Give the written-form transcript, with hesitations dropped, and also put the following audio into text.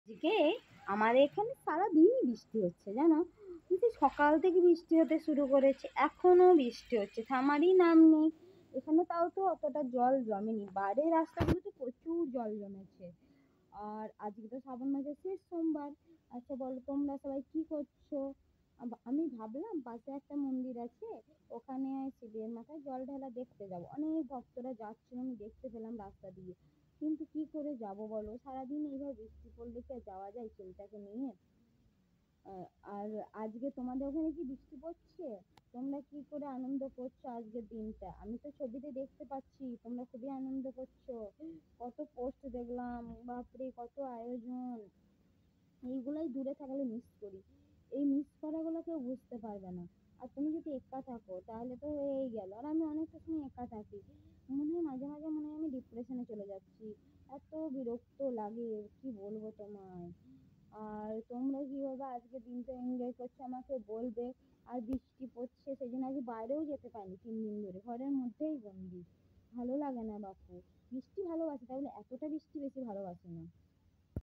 আজকে আমাদের এখানে সারাদিনই বৃষ্টি হচ্ছে জানো। কিন্তু সকাল থেকে বৃষ্টি হতে শুরু করেছে, এখনো বৃষ্টি হচ্ছে, থামারই নাম নেই। এখানে তাও তো অতটা জল জমেনি, বাইরের রাস্তাগুলোতে প্রচুর জল জমেছে। আর আজকে তো শ্রাবণ মাসের শেষ সোমবার। আচ্ছা বলো, তোমরা সবাই কি করছো? আমি ভাবলাম পাশে একটা মন্দির আছে, ওখানে শিবের মাথায় জল ঢালা দেখতে যাব। অনেক ভক্তরা যাচ্ছিল, আমি দেখতে পেলাম রাস্তা দিয়ে। কিন্তু কি করে যাব বলো, সারাদিন এইভাবে বৃষ্টি পড়লে কি আর যাওয়া যায় ছেলেটাকে নিয়ে? আর আজকে তোমাদের ওখানে কি বৃষ্টি পড়ছে? তোমরা কি করে আনন্দ করছো আজকের দিনটা? আমি তো ছবিতে দেখতে পাচ্ছি তোমরা খুবই আনন্দ করছো, কত পোস্ট দেখলাম, বাপরে কত আয়োজন। এইগুলাই দূরে থাকলে মিস করি, এই মিস করাগুলো কেউ বুঝতে পারবে না। আর তুমি যদি একা থাকো তাহলে তো হয়েই গেল। আর আমি অনেকটা সময় একা থাকি, মনে হয় মাঝে মাঝে মনে হয় আমি ডিপ্রেশনে চলে যাচ্ছি, এত বিরক্ত লাগে কি বলবো তোমায়। আর তোমরা কিভাবে আজকে দিনটা এনজয় করছো আমাকে বলবে। আর বৃষ্টি পড়ছে সেই জন্য আজ বাইরেও যেতে পারিনি, 3 দিন ধরে ঘরের মধ্যেই বন্দি। ভালো লাগে না বাপু। বৃষ্টি ভালোবাসি, তাহলে এতটা বৃষ্টি বেশি ভালোবাসি না।